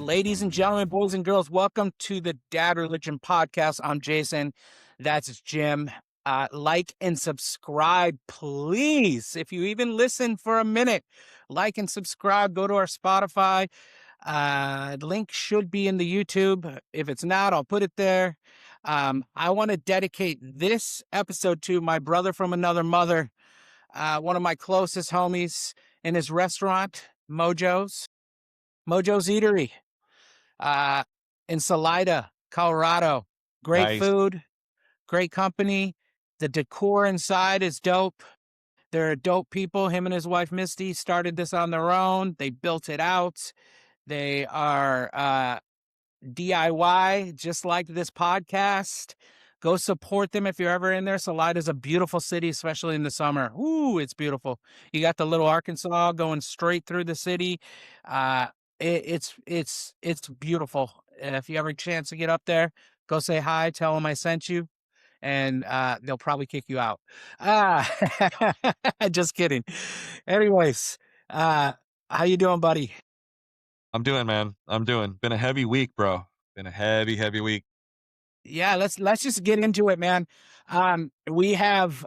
Ladies and gentlemen, boys and girls, welcome to the Dad Religion Podcast. I'm Jason. That's Jim. Like and subscribe, please. If you even listen for a minute, like and subscribe. Go to our Spotify. Link should be in the YouTube. If it's not, I'll put it there. I want to dedicate this episode to my brother from another mother, one of my closest homies in his restaurant, Mojo's Eatery, uh, in Salida, Colorado. Great Nice. food, great company. The decor inside is dope. They're dope people. Him and his wife, Misty, started this on their own. They built it out. They are DIY, just like this podcast. Go support them if you're ever in there. Salida's a beautiful city, especially in the summer. Ooh, it's beautiful. You got the Little Arkansas going straight through the city. It's beautiful. If you ever chance to get up there, go say hi, tell them I sent you, and they'll probably kick you out. Ah, just kidding. Anyways, how you doing, buddy? I'm doing, man. I'm doing. Been a heavy week, bro. Been a heavy week. Yeah, let's just get into it, man. We have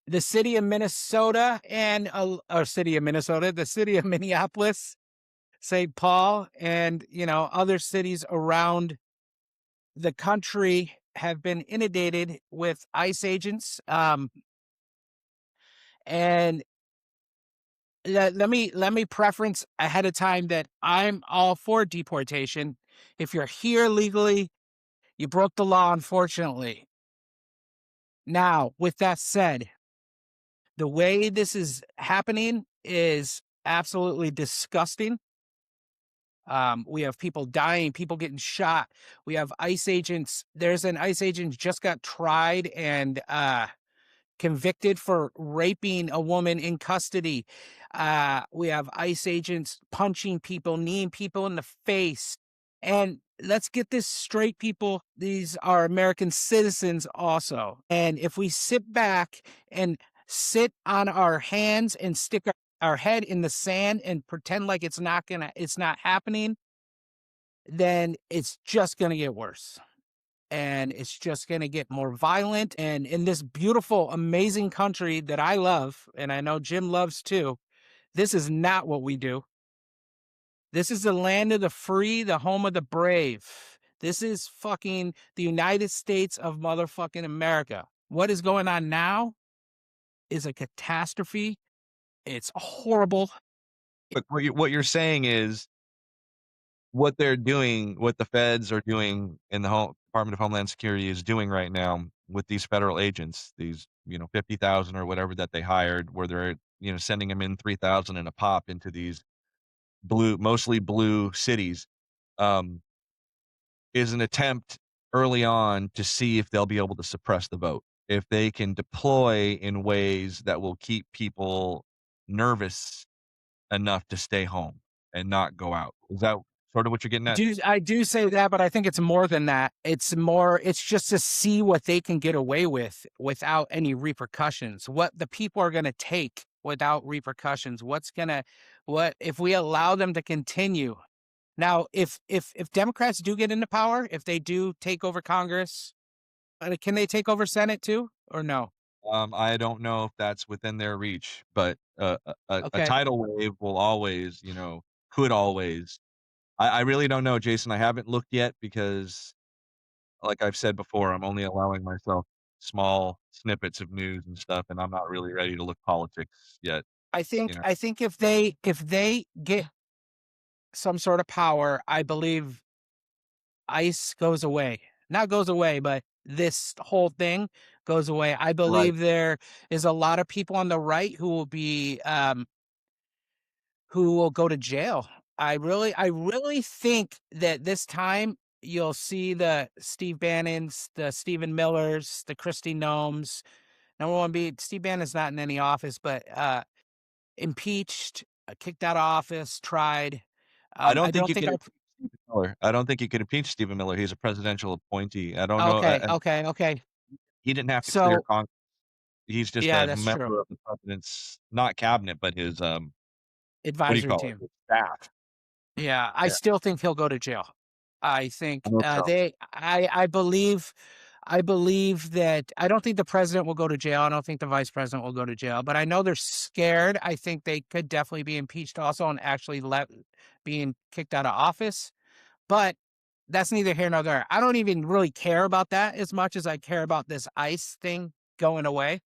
the city of Minnesota and or city of Minnesota, the city of Minneapolis, St. Paul, and other cities around the country have been inundated with ICE agents. And let me preference ahead of time that I'm all for deportation. If you're here legally, you broke the law, unfortunately. Now, with that said, the way this is happening is absolutely disgusting. We have people dying, people getting shot. We have ICE agents. There's an ICE agent just got tried and convicted for raping a woman in custody. We have ICE agents punching people, kneeing people in the face. And let's get this straight, people. These are American citizens also. And if we sit back and sit on our hands and stick our head in the sand and pretend like it's not happening, then it's just gonna get worse. And it's just going to get more violent. And in this beautiful, amazing country that I love, and I know Jim loves too, this is not what we do. This is the land of the free, the home of the brave. This is fucking the United States of motherfucking America. What is going on now is a catastrophe. It's horrible. But what you're saying is what they're doing, what the feds are doing in the Department of Homeland Security is doing right now with these federal agents, these 50,000 or whatever that they hired, where they're sending them in 3,000 in a pop into these mostly blue cities. Is an attempt early on to see if they'll be able to suppress the vote. If they can deploy in ways that will keep people nervous enough to stay home and not go out. Is that sort of what you're getting at? I do say that, but I think it's more than that. It's just to see what they can get away with without any repercussions, what the people are going to take without repercussions. What if we allow them to continue? Now, if Democrats do get into power, if they do take over Congress, can they take over Senate too, or no? I don't know if that's within their reach, but a Okay. tidal wave will always, could always. I really don't know, Jason. I haven't looked yet because, like I've said before, I'm only allowing myself small snippets of news and stuff, and I'm not really ready to look politics yet. I You think know, I think if they get some sort of power, I believe ICE goes away. Not goes away, but this whole thing goes away. I right? believe there is a lot of people on the right who will go to jail. I really think that this time you'll see the Steve Bannons, the Stephen Millers, the Kristi Noems. Number one, Steve Bannon's not in any office, but impeached, kicked out of office, tried. I I don't think don't you think can our impeach Stephen Miller. I don't think you can impeach Stephen Miller. He's a presidential appointee. I don't know. okay, okay, okay. He didn't have to clear So Congress. He's just yeah, a that's true. member of the president's not cabinet, but his what do you Advisory call it? team. His staff. Yeah, I Yeah, still think he'll go to jail. I I think, hope so. I believe that I don't think the president will go to jail. I don't think the vice president will go to jail, but I know they're scared. I think they could definitely be impeached also and actually let being kicked out of office. But that's neither here nor there. I don't even really care about that as much as I care about this ICE thing going away.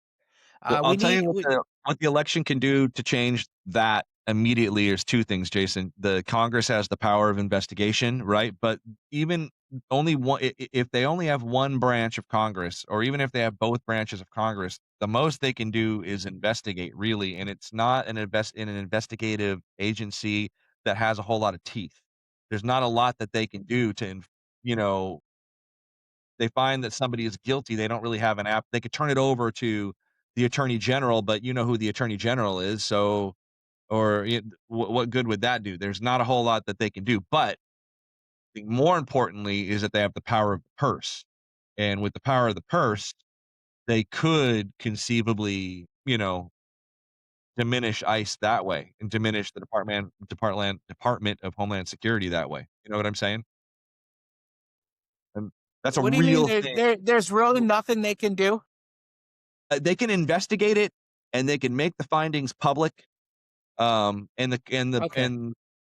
Well, I'll We tell you need, we, what the election can do to change that immediately is 2 things, Jason. The Congress has the power of investigation, right? But even only one if they only have 1 branch of Congress, or even if they have both branches of Congress, the most they can do is investigate, really, and it's not an investigative agency that has a whole lot of teeth. There's not a lot that they can do to you know, they find that somebody is guilty, they don't really have an app. They could turn it over to the attorney general, but you know who the attorney general is, so or what good would that do? There's not a whole lot that they can do, but I think more importantly is that they have the power of the purse, and with the power of the purse, they could conceivably, diminish ICE that way and diminish the Department of Homeland Security that way. You know what I'm saying? And that's a what do you mean? real thing. There's really nothing they can do. They can investigate it, and they can make the findings public, and Okay.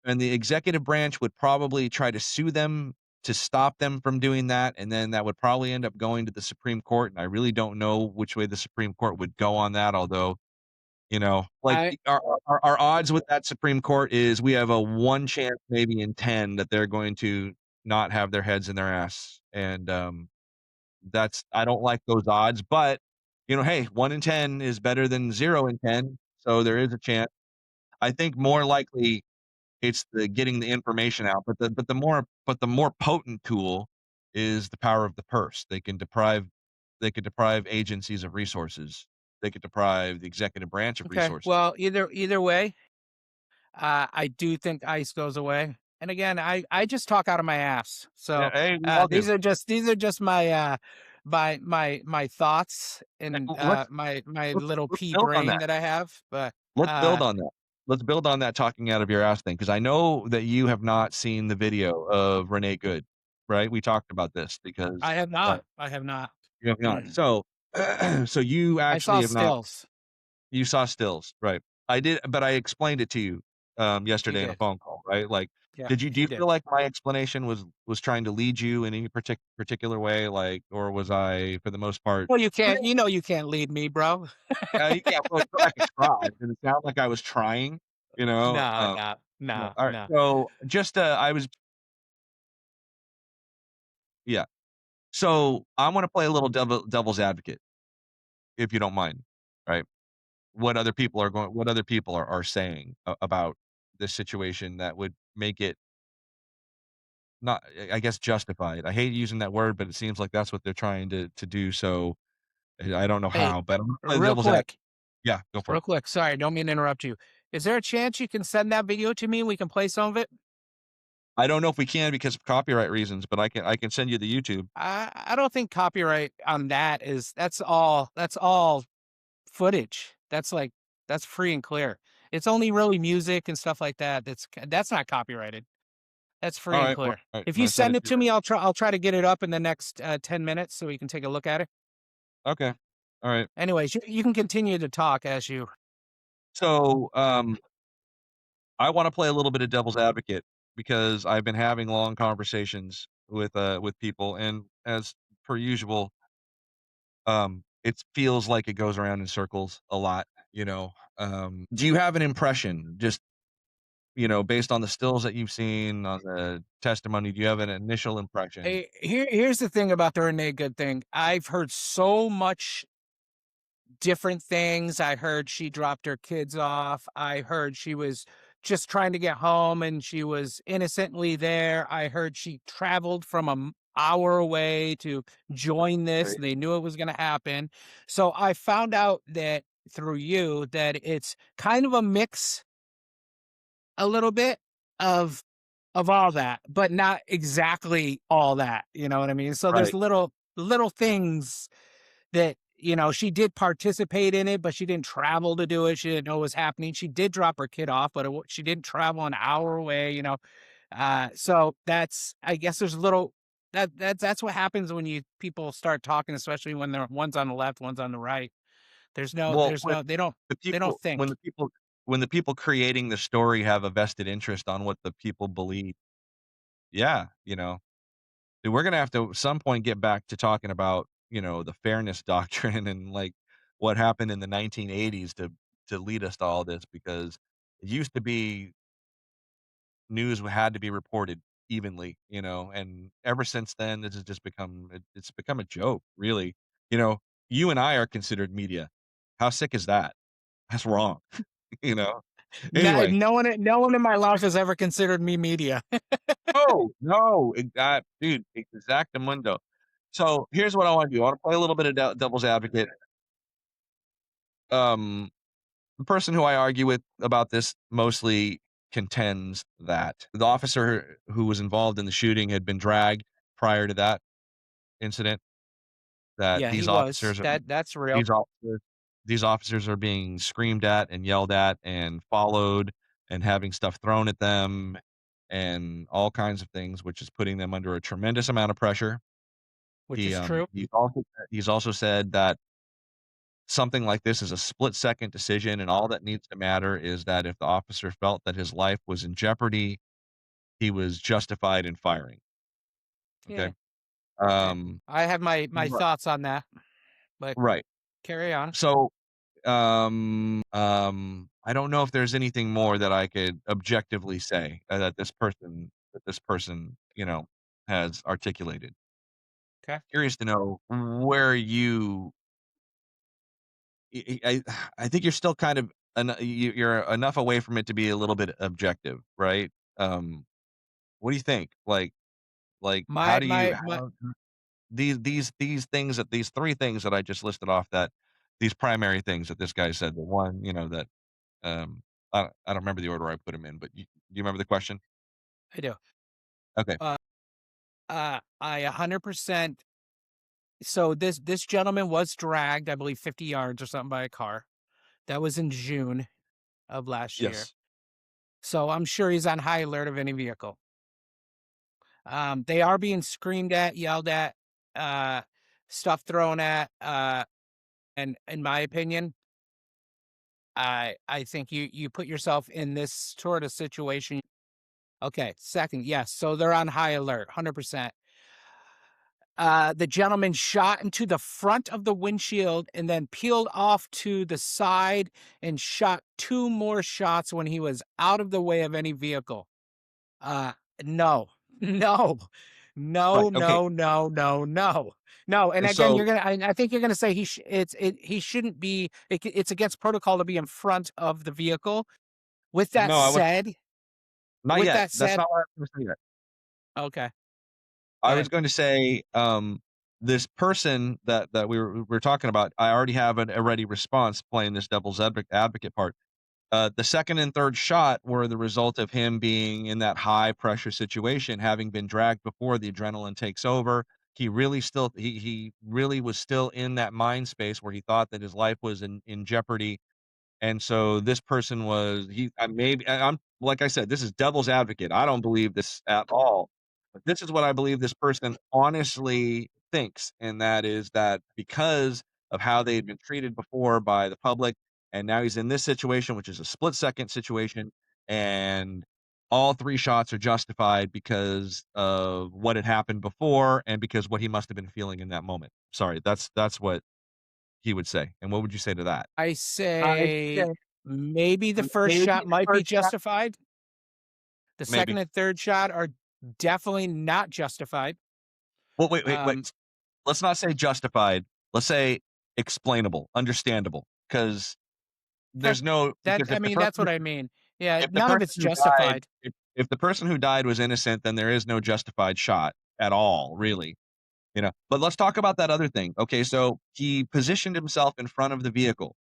the executive branch would probably try to sue them to stop them from doing that, and then that would probably end up going to the Supreme Court, and I really don't know which way the Supreme Court would go on that, although, like, I our odds with that Supreme Court is we have a 1 chance maybe in 10 that they're going to not have their heads in their ass, and, that's I don't like those odds, but, hey, 1 in 10 is better than 0 in 10, so there is a chance. I think more likely it's the getting the information out, but the more potent tool is the power of the purse. They could deprive agencies of resources. They could deprive the executive branch of okay. resources. Well, either way, I do think ICE goes away. And again, I just talk out of my ass. Yeah, So hey, we all do. these are just my my thoughts Eh, and let's my little let's pea build on brain that. that I have. But Let's build uh, on that. Let's build on that talking out of your ass thing, because I know that you have not seen the video of Renee Good, right? We talked about this because, I have uh, not. I have not. you have not. So, so you I saw actually have not. stills. You saw stills, right. I did, but I explained it to you, You yesterday in a did. phone call, right? Like, Yeah, do you you feel did. like my explanation was trying to lead you in any particular way, like, or was I, for the most part Well, you can't. You know, you can't lead me, bro. yeah, well, it's not like I tried. Did it sound like I was trying? You know? No, no, No. no, Alright, no. so just, I was yeah. So, I wanna play a little devil's advocate, if you don't mind, right? What other people are saying about this situation that would make it not, I guess, justified. I hate using that word, but it seems like that's what they're trying to do, so, I don't know Hey, how, but I'm gonna play the real devil's ad quick, yeah, go for real it. quick. Sorry, don't mean to interrupt you. Is there a chance you can send that video to me? We can play some of it. I don't know if we can because of copyright reasons, but I can send you the YouTube. I don't think copyright on that is that's all footage. That's like that's free and clear. It's only really music and stuff like that. That's not copyrighted. That's free and Alright, well, clear. alright, If I'm you gonna send send it it to you to me, I'll try to get it up in the next 10 minutes so we can take a look at it. okay. Alright. Anyways, you can continue to talk as you. So, I wanna play a little bit of devil's advocate because I've been having long conversations with people, and as per usual, it feels like it goes around in circles a lot, you know? Do you have an impression, just, based on the stills that you've seen, on the testimony, do you have an initial impression? Here's the thing about the Renee Good thing. I've heard so much different things. I heard she dropped her kids off. I heard she was just trying to get home and she was innocently there. I heard she traveled from an hour away to join this. Right. They knew it was going to happen. So I found out that through you that it's kind of a mix a little bit of all that, but not exactly all that. You know what I mean? So there's Right. little things that, she did participate in it, but she didn't travel to do it. She didn't know what was happening. She did drop her kid off, but she didn't travel an hour away. So that's I guess there's a little that's what happens when you people start talking, especially when they're one's on the left, one's on the right. Well, There's when no the they don't people when think. the people when the people creating the story have a vested interest on what the people believe, yeah, we're gonna have to at some point get back to talking about, the fairness doctrine and, like, what happened in the 1980s to lead us to all this because it used to be news had to be reported evenly, and ever since then, this has just it's become a joke, really. You know, you and I are considered media. How sick is that? That's wrong, you know? No, Anyway, no one in my life has ever considered me media. no, no, dude, exactamundo. So, here's what I wanna do. I wanna play a little bit of devil's advocate. Um, the person who I argue with about this mostly contends that the officer who was involved in the shooting had been dragged prior to that incident, that Yeah, he was. That's real. these officers these officers are being screamed at and yelled at and followed and having stuff thrown at them and all kinds of things, which is putting them under a tremendous amount of pressure. Which is true. He's also said that something like this is a split-second decision, and all that needs to matter is that if the officer felt that his life was in jeopardy, he was justified in firing, okay? Yeah. Okay. Um, I have my Right. thoughts on that, but Right. carry on. So, I don't know if there's anything more that I could objectively say, that this person, has articulated. Okay. Curious to know where I think you're still kind of you're enough away from it to be a little bit objective, right? Um, what do you think? Like, how My do you my my how these 3 things that I just listed off, that these primary things that this guy said, the one, that, um, I don't remember the order I put them in, but do you remember the question? I do. Okay. Uh I 100%. So this gentleman was dragged, I believe 50 yards or something by a car. That was in June of last year. Yes. So I'm sure he's on high alert of any vehicle. They are being screamed at, yelled at, uh, stuff thrown at, and in my opinion, I think you put yourself in this sort of situation. Okay, second, yes, so they're on high alert, 100%. The gentleman shot into the front of the windshield and then peeled off to the side and shot 2 more shots when he was out of the way of any vehicle. Uh, no. No. No, Right, okay. no, no, no, no. No, and And again, so I think you're gonna say he shouldn't be it's against protocol to be in front of the vehicle. With that no, I was said not with yet. that That's said not what I was gonna say yet. okay, go I was ahead. going to say, this person that we were talking about, I already have a ready response playing this devil's advocate part. The second and third shot were the result of him being in that high pressure situation, having been dragged before the adrenaline takes over. He really was still in that mind space where he thought that his life was in jeopardy, and so this person was he I maybe I'm like I said, this is devil's advocate. I don't believe this at all. But this is what I believe this person honestly thinks, and that is that because of how they'd been treated before by the public, and now he's in this situation, which is a split-second situation, and all 3 shots are justified because of what had happened before and because what he must have been feeling in that moment. Sorry, that's what he would say. And what would you say to that? I I say say maybe the first maybe shot the might be first shot. justified. The second Maybe. and third shot are definitely not justified. Well, wait. Um, Let's not say justified. Let's say explainable, understandable, okay. because I mean, that's what I mean. Yeah, if the none of person it's who died justified. if the person who died was innocent, then there is no justified shot at all, really. But let's talk about that other thing. Okay, so he positioned himself in front of the vehicle.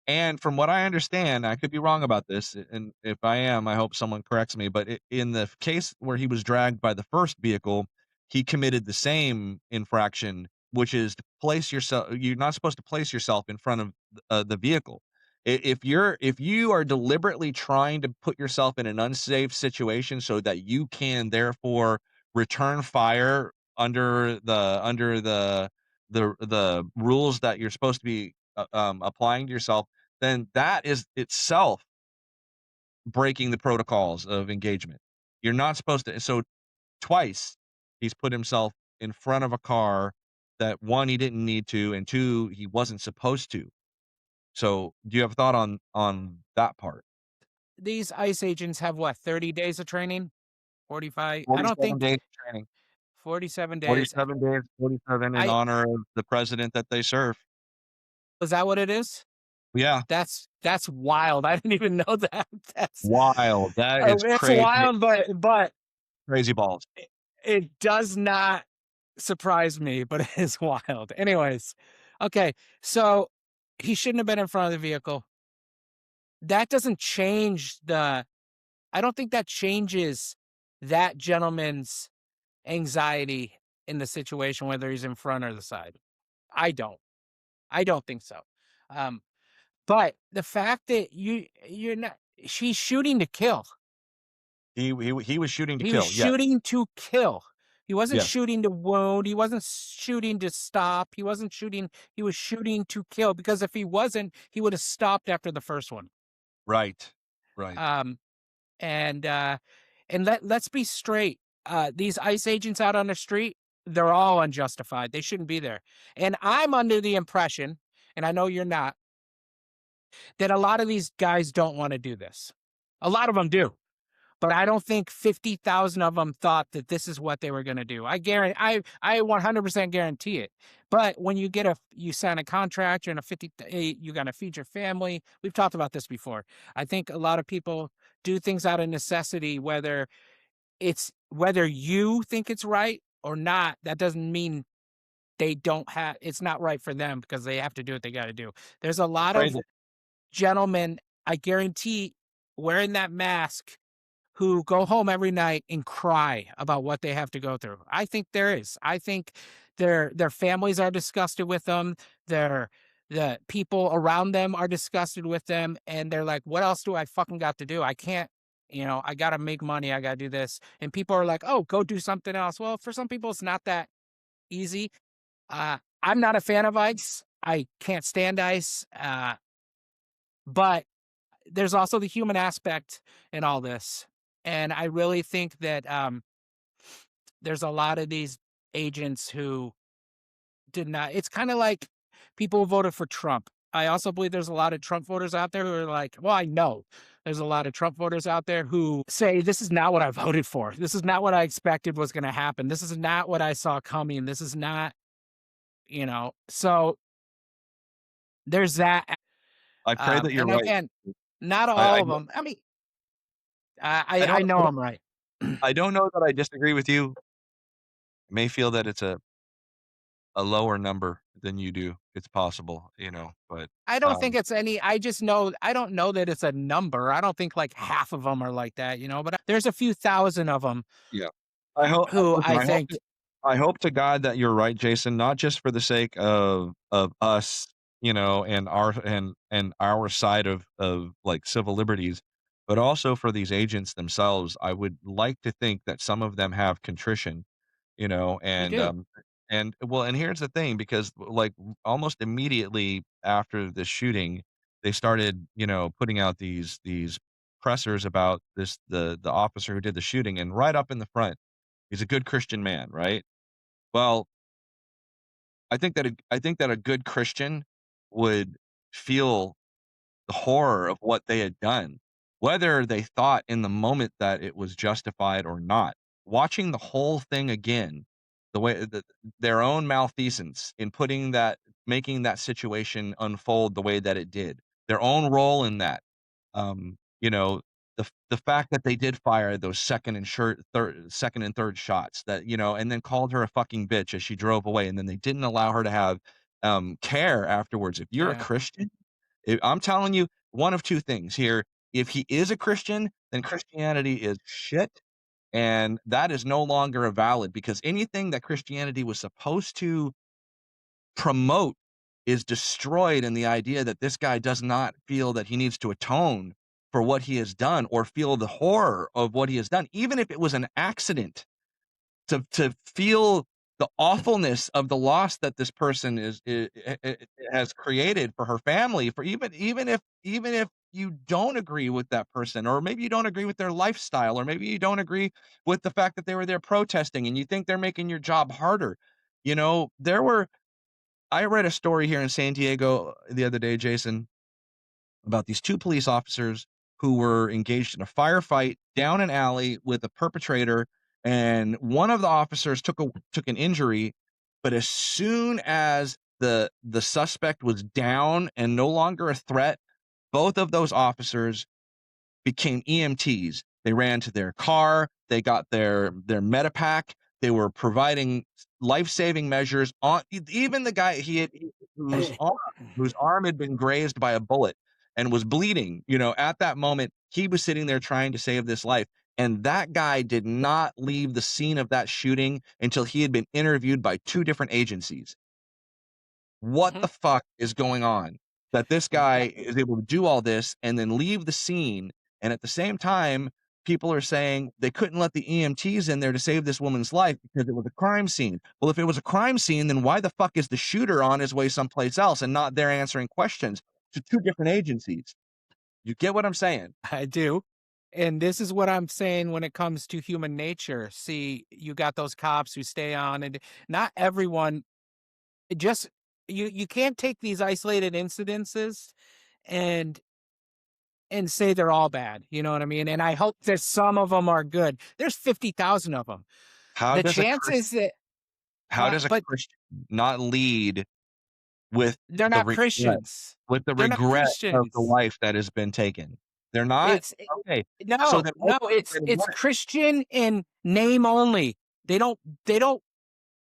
And from what I understand, I could be wrong about this, and if I am, I hope someone corrects me, but in the case where he was dragged by the first vehicle, he committed the same infraction, which is to place yourself you're not supposed to place yourself in front of the vehicle. If you are deliberately trying to put yourself in an unsafe situation so that you can therefore return fire under the rules that you're supposed to be applying to yourself, then that is itself breaking the protocols of engagement. You're not supposed to. So twice he's put himself in front of a car that, one, he didn't need to, and two, he wasn't supposed to. So, do you have a thought on that part? These ICE agents have what, 30 days of training? 45? I don't 47 think days of training. 47 days. 47 days, 47 in I honor of the president that they serve. is that what it is? Yeah, That's wild. I didn't even know that. wild. That is It's crazy, wild, but crazy balls. it does not surprise me, but it is wild. Anyways, okay, so he shouldn't have been in front of the vehicle. That doesn't change the I don't think that changes that gentleman's anxiety in the situation, whether he's in front or the side. I don't. I don't think so. Um, but the fact that you're not she's shooting to kill. He was shooting to He was kill, yes, shooting to kill. He wasn't yes, shooting to wound. He wasn't shooting to stop. He wasn't shooting. He was shooting to kill because if he wasn't, he would have stopped after the first one. right, right. Um, and let's be straight. These ICE agents out on the street, they're all unjustified. They shouldn't be there. And I'm under the impression, and I know you're not, that a lot of these guys don't want to do this. A lot of them do. But I don't think 50,000 of them thought that this is what they were going to do. I 100% guarantee it. But when you sign a contract, you're in a 50, you got to feed your family. We've talked about this before. I think a lot of people do things out of necessity, whether you think it's right or not. That doesn't mean it's not right for them because they have to do what they got to do. There's a lot Afraid of that gentlemen, I guarantee, wearing that mask who go home every night and cry about what they have to go through. I think there is. I think their families are disgusted with them. The people around them are disgusted with them, and they're like, "What else do I fucking got to do? I can't. I got to make money. I got to do this." And people are like, "Oh, go do something else." Well, for some people, it's not that easy. I'm not a fan of ice. I can't stand ice. But there's also the human aspect in all this. And I really think that there's a lot of these agents who did not. It's kind of like people who voted for Trump. I also believe there's a lot of Trump voters out there who are like, well, I know there's a lot of Trump voters out there who say, this is not what I voted for. This is not what I expected was going to happen. This is not what I saw coming. This is not, so there's that. I pray that you're And right. again, not I all I of don't them. I mean, I I don't I know don't I'm right. I don't know that I disagree with you. I may feel that it's a lower number than you do. It's possible, but, I don't think um, it's any I just know I don't know that it's a number. I don't think like half of them are like that, but there's a few thousand of them yeah. I hope who listen, I think I hope to God that you're right, Jason, not just for the sake of us, and our side of, like, civil liberties, but also for these agents themselves. I would like to think that some of them have contrition, you know, they and, do. um, and here's the thing, because, like, almost immediately after the shooting, they started, putting out these pressers about the officer who did the shooting, and right up in the front, he's a good Christian man, right? Well, I think that a good Christian would feel the horror of what they had done, whether they thought in the moment that it was justified or not. Watching the whole thing again, the way that their own malfeasance in making that situation unfold the way that it did, their own role in that, you know, the fact that they did fire those second and third shots that, and then called her a fucking bitch as she drove away, and then they didn't allow her to have, care afterwards. If you're a Yeah. Christian, I'm telling you one of 2 things here. If he is a Christian, then Christianity is shit, and that is no longer a valid, because anything that Christianity was supposed to promote is destroyed in the idea that this guy does not feel that he needs to atone for what he has done or feel the horror of what he has done, even if it was an accident, to feel the awfulness of the loss that this person has created for her family, for even if you don't agree with that person, or maybe you don't agree with their lifestyle, or maybe you don't agree with the fact that they were there protesting and you think they're making your job harder. There were I read a story here in San Diego the other day, Jason, about these 2 police officers who were engaged in a firefight down an alley with a perpetrator, and one of the officers took an injury, but as soon as the suspect was down and no longer a threat, both of those officers became EMTs. They ran to their car, they got their Medipack, they were providing life-saving measures on even the guy he had whose arm had been grazed by a bullet and was bleeding, at that moment, he was sitting there trying to save this life, and that guy did not leave the scene of that shooting until he had been interviewed by 2 different agencies. What Mhm. the fuck is going on? That this guy is able to do all this and then leave the scene, and at the same time, people are saying they couldn't let the EMTs in there to save this woman's life because it was a crime scene. Well, if it was a crime scene, then why the fuck is the shooter on his way someplace else and not there answering questions to 2 different agencies? You get what I'm saying? I do. And this is what I'm saying when it comes to human nature. See, you got those cops who stay on, and not everyone it just you can't take these isolated incidences and say they're all bad. You know what I mean? And I hope that some of them are good. There's 50,000 of them. How The does a Chris chances that how does a but Christian not lead with they're the not regret Christians. with the They're not regret of the Christians. life that has been taken? They're not? It's Okay. So no, then what no, it's then it's what Christian in name only. They don't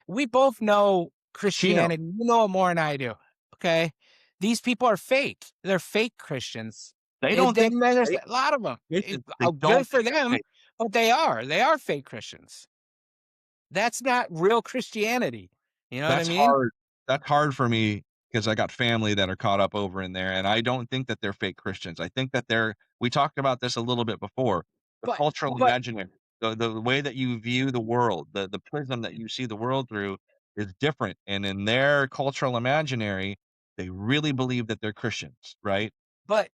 we both know Chino, Christianity. You know it more than I do. Okay. These people are fake. They're fake Christians. they And don't think then there's they a lot of them. they Good don't for think them, they but they are. They are fake Christians. That's not real Christianity. You know what I that's mean? hard that's hard for me because I got family that are caught up over in there, and I don't think that they're fake Christians. I think that they're we talked about this a little bit before, the But cultural but imaginary, the way that you view the world, the prism that you see the world through is different, and in their cultural imaginary, they really believe that they're Christians, right? but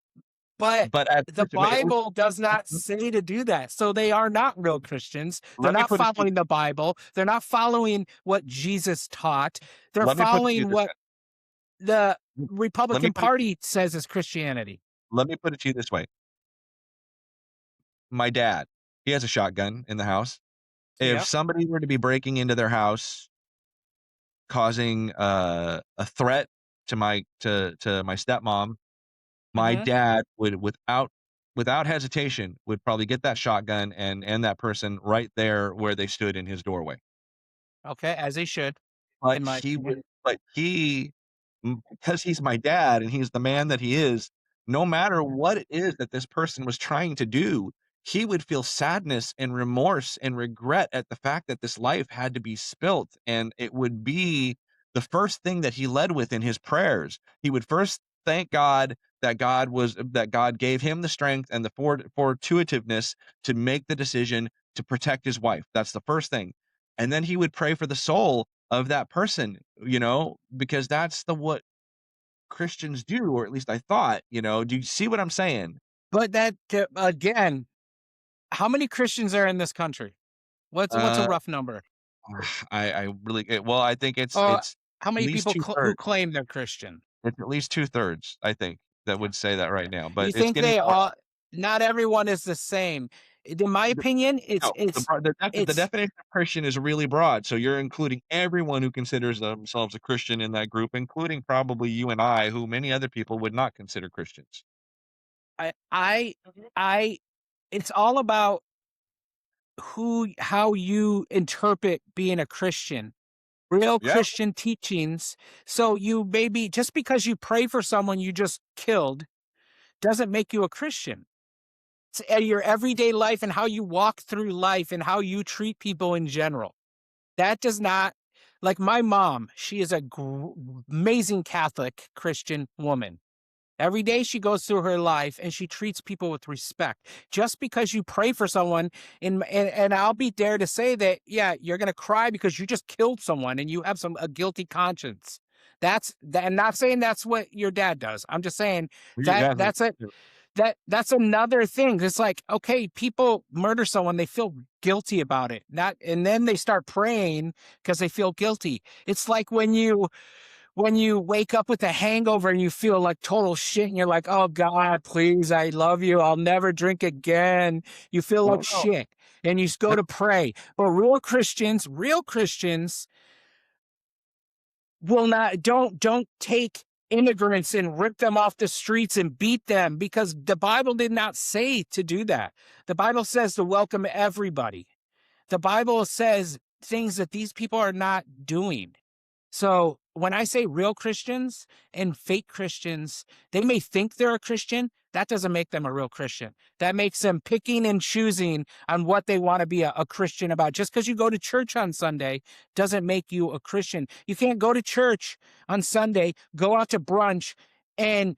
but But at the first wait, Bible does not say to do that. So they are not real Christians. They're let me not put it to you following the Bible. They're not following what Jesus taught. They're let me put it to you following this what the way. Let me Republican put it Party says is Christianity. let me put it to you this way. My dad, he has a shotgun in the house. If Yep. somebody were to be breaking into their house, causing, a threat to my stepmom, my Hmm. dad would, without hesitation, would probably get that shotgun and end that person right there where they stood in his doorway. Okay, as they should, But in my he opinion. would but he because he's my dad and he's the man that he is, no matter what it is that this person was trying to do, he would feel sadness and remorse and regret at the fact that this life had to be spilt, and it would be the first thing that he led with in his prayers. He would first thank God that God gave him the strength and the fortuitiveness to make the decision to protect his wife. That's the first thing. And then he would pray for the soul of that person, because that's what Christians do, or at least I thought, do you see what I'm saying? But that again, how many Christians are in this country? What's a Uh, rough number? I really well, I think it's Uh, it's how at many least people who 2/3. claim they're Christian? It's at least 2/3, I think, that Yeah. would say that right now, but You it's think getting they more. all? Not everyone is the same. In my The opinion, no, the it's definition of Christian is really broad, so you're including everyone who considers themselves a Christian in that group, including probably you and I, who many other people would not consider Christians. I I I it's all about how you interpret being a Christian. Real Yeah, Christian teachings. So you maybe just because you pray for someone you just killed doesn't make you a Christian. It's your everyday life and how you walk through life and how you treat people in general. That does not Like my mom, she is a amazing Catholic Christian woman. Every day she goes through her life and she treats people with respect. Just because you pray for someone, and I'll be dare to say that, yeah, you're gonna cry because you just killed someone and you have a guilty conscience. That's that. I'm not saying that's what your dad does. I'm just saying that Yeah, that's another thing. It's like, okay, people murder someone, they feel guilty about it. Not and then they start praying because they feel guilty. It's like when you wake up with a hangover and you feel like total shit and you're like, "Oh God, please, I love you. I'll never drink again." You feel like well, no, shit and you go to pray. But real Christians will not don't take immigrants and rip them off the streets and beat them because the Bible did not say to do that. The Bible says to welcome everybody. The Bible says things that these people are not doing. So when I say real Christians and fake Christians, they may think they're a Christian. That doesn't make them a real Christian. That makes them picking and choosing on what they want to be a Christian about. Just because you go to church on Sunday doesn't make you a Christian. You can't go to church on Sunday, go out to brunch, and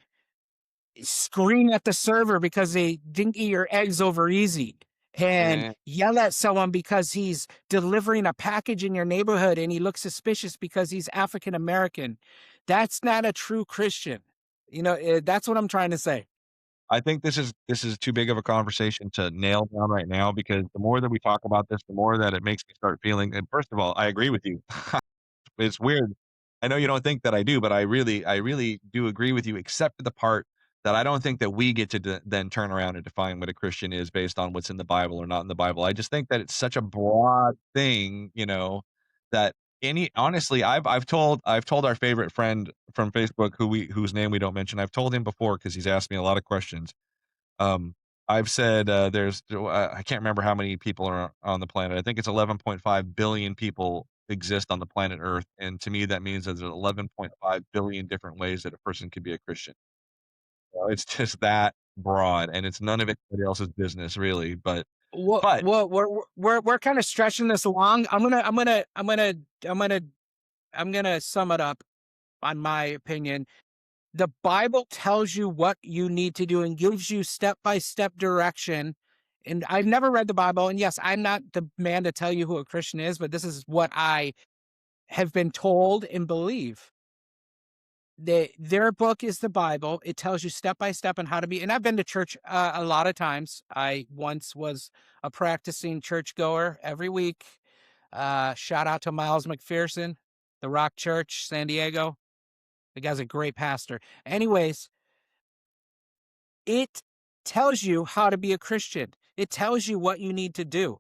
scream at the server because they didn't eat your eggs over easy and eh, yell at someone because he's delivering a package in your neighborhood and he looks suspicious because he's African American. That's not a true Christian. That's what I'm trying to say. I think this is too big of a conversation to nail down right now because the more that we talk about this, the more that it makes me start feeling and first of all, I agree with you. It's weird. I know you don't think that I do, but I really do agree with you, except for the part that I don't think that we get to then turn around and define what a Christian is based on what's in the Bible or not in the Bible. I just think that it's such a broad thing, that any honestly, I've told our favorite friend from Facebook whose name we don't mention. I've told him before because he's asked me a lot of questions. um, I've said, I can't remember how many people are on the planet. I think it's 11.5 billion people exist on the planet Earth, and to me, that means that there's 11.5 billion different ways that a person could be a Christian. It's just that broad, and it's none of anybody else's business, really. But We're kind of stretching this along. I'm gonna sum it up on my opinion. The Bible tells you what you need to do and gives you step by step direction. And I've never read the Bible. And yes, I'm not the man to tell you who a Christian is, but this is what I have been told and believe. Their book is the Bible. It tells you step by step on how to be. And I've been to church a lot of times. I once was a practicing churchgoer every week. Shout out to Miles McPherson, the Rock Church, San Diego. The guy's a great pastor. Anyways, it tells you how to be a Christian. It tells you what you need to do.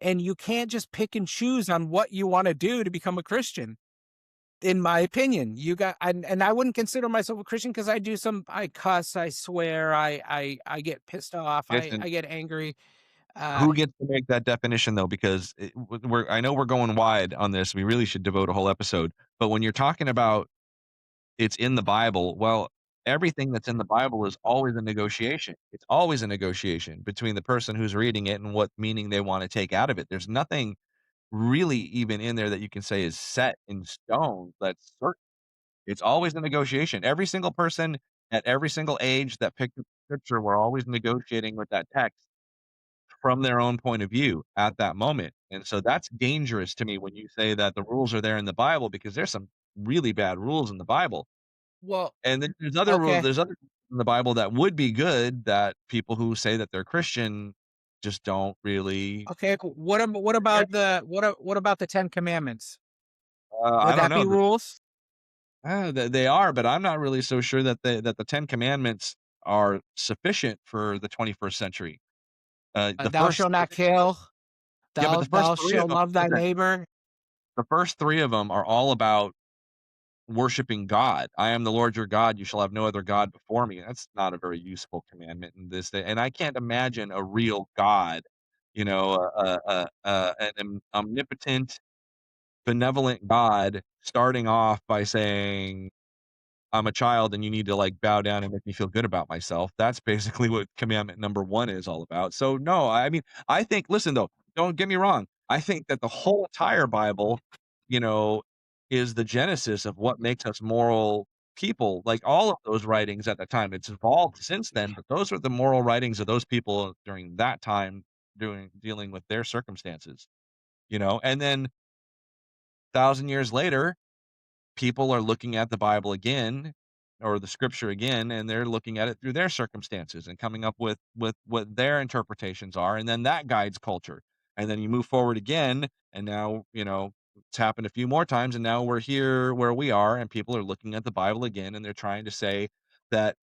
And you can't just pick and choose on what you want to do to become a Christian. In my opinion, and I wouldn't consider myself a Christian because I cuss, I swear, I get pissed off, listen, I get angry. Uh, who gets to make that definition though? Because I know we're going wide on this. We really should devote a whole episode. But when you're talking about it's in the Bible. Well, everything that's in the Bible is always a negotiation. It's always a negotiation between the person who's reading it and what meaning they wanna take out of it. There's nothing really even in there that you can say is set in stone that's certain. It's always a negotiation. Every single person at every single age that picked up scripture were always negotiating with that text from their own point of view at that moment. And so that's dangerous to me when you say that the rules are there in the Bible because there's some really bad rules in the Bible. well, And then okay, there's other in the Bible that would be good that people who say that they're Christian just don't really okay. What care. about what about the Ten Commandments? I Would don't that be know, rules? they are, but I'm not really so sure that the 10 commandments are sufficient for the 21st century. The Thou first shalt not kill. yeah, but Thou 3 of shalt 'em love thy listen, neighbor. the first 3 of them are all about worshiping God. "I am the Lord your God, you shall have no other god before me." That's not a very useful commandment in this day, and I can't imagine a real God, an omnipotent, benevolent God starting off by saying, "I'm a child and you need to, like, bow down and make me feel good about myself." That's basically what commandment number 1 is all about. So, no, I mean, I think listen, though, don't get me wrong. I think that the whole entire Bible, you know is the genesis of what makes us moral people. Like, all of those writings at the time, it's evolved since then, but those are the moral writings of those people during that time, doing dealing with their circumstances, you know? And then 1,000 years later, people are looking at the Bible again, or the scripture again, and they're looking at it through their circumstances and coming up with what their interpretations are, and then that guides culture. And then you move forward again, and now, it's happened a few more times, and now we're here where we are, and people are looking at the Bible again, and they're trying to say that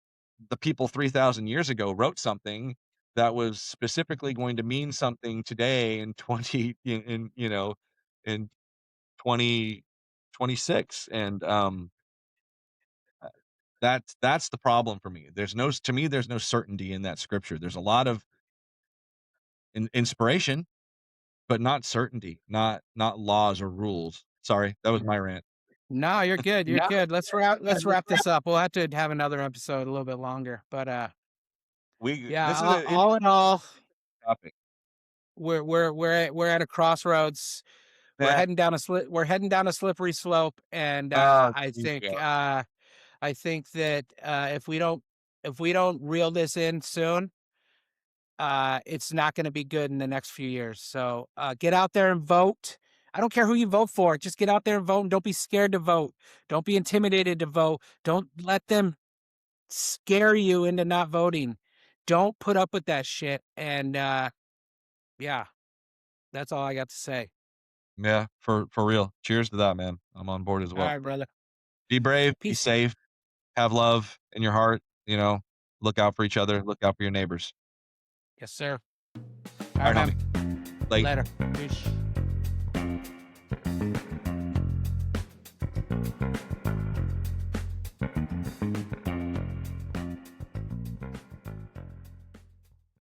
the people 3,000 years ago wrote something that was specifically going to mean something today in 20 in 2026. And that's the problem for me. To me, there's no certainty in that scripture. There's a lot of inspiration, but not certainty, not laws or rules. Sorry, that was my rant. No, you're good. You're No, good. Let's wrap. yeah, Let's wrap this up. We'll have to have another episode a little bit longer, but yeah. this is All, an all in all, interesting topic. we're at a crossroads. We're Yeah. heading down a we're heading down a slippery slope, and Oh, geez, we are. I think that if we don't reel this in soon, it's not going to be good in the next few years. So get out there and vote. I don't care who you vote for. Just get out there and vote, and don't be scared to vote. Don't be intimidated to vote. Don't let them scare you into not voting. Don't put up with that shit. And yeah, that's all I got to say. Yeah, for real. Cheers to that, man. I'm on board as All well. right, brother. Be brave, be Peace. safe, have love in your heart, look out for each other, look out for your neighbors. Yes, sir. All All right, right, man. homie. Late. Later. Peace.